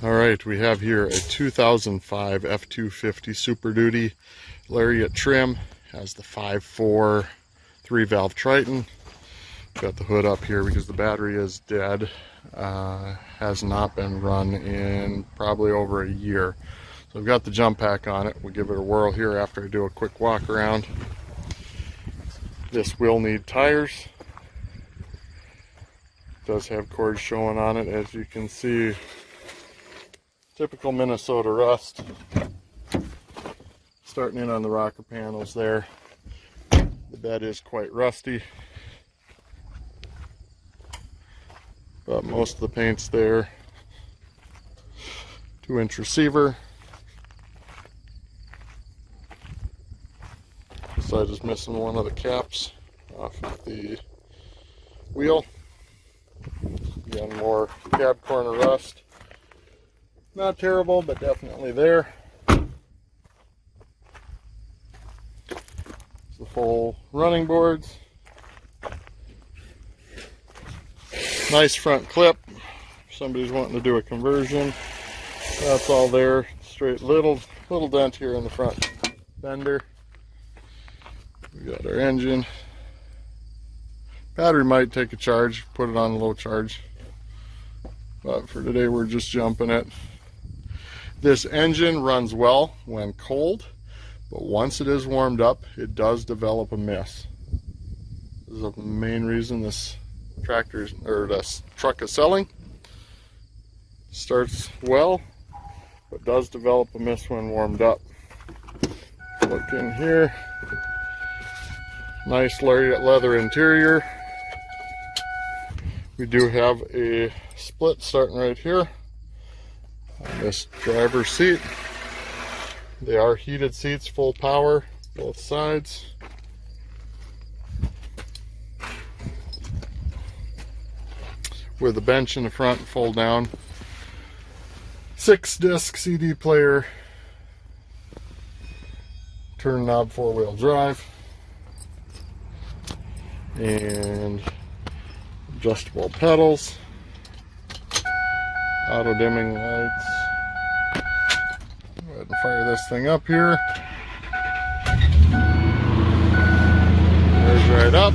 Alright, we have here a 2005 F250 Super Duty Lariat trim. Has the 5.4 3-valve Triton. Got the hood up here because the battery is dead. Has not been run in probably over a year. So I've got the jump pack on it. We'll give it a whirl here after I do a quick walk around. This will need tires. It does have cords showing on it, as you can see. Typical Minnesota rust. Starting in on the rocker panels there. The bed is quite rusty, but most of the paint's there. 2-inch receiver. This side is missing one of the caps off of the wheel. Again, more cab corner rust. Not terrible, but definitely there. It's the full running boards. Nice front clip. If somebody's wanting to do a conversion, that's all there. Straight little dent here in the front fender. We got our engine. Battery might take a charge, put it on low charge, but for today we're just jumping it. This engine runs well when cold, but once it is warmed up, it does develop a miss. This is the main reason this this truck is selling. Starts well, but does develop a miss when warmed up. Look in here. Nice Lariat leather interior. We do have a split starting right here on this driver's seat. They are heated seats, full power, both sides. With a bench in the front, fold down. 6-disc CD player. Turn knob 4-wheel drive. And adjustable pedals. Auto dimming lights. Go ahead and fire this thing up here. There's right up.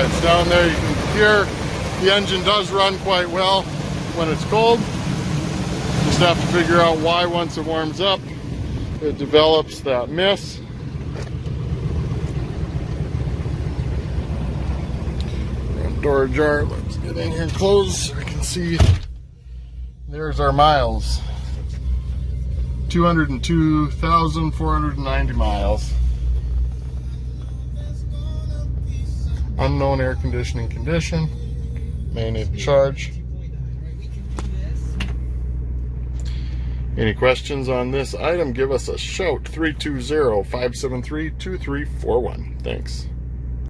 It's down there, you can hear the engine does run quite well when it's cold. Just have to figure out why once it warms up it develops that miss. Front door ajar. Let's get in here and close so we can see. There's our miles. 202,490 miles. Unknown air conditioning condition. May need a charge. Any questions on this item, give us a shout. 320-573-2341. Thanks.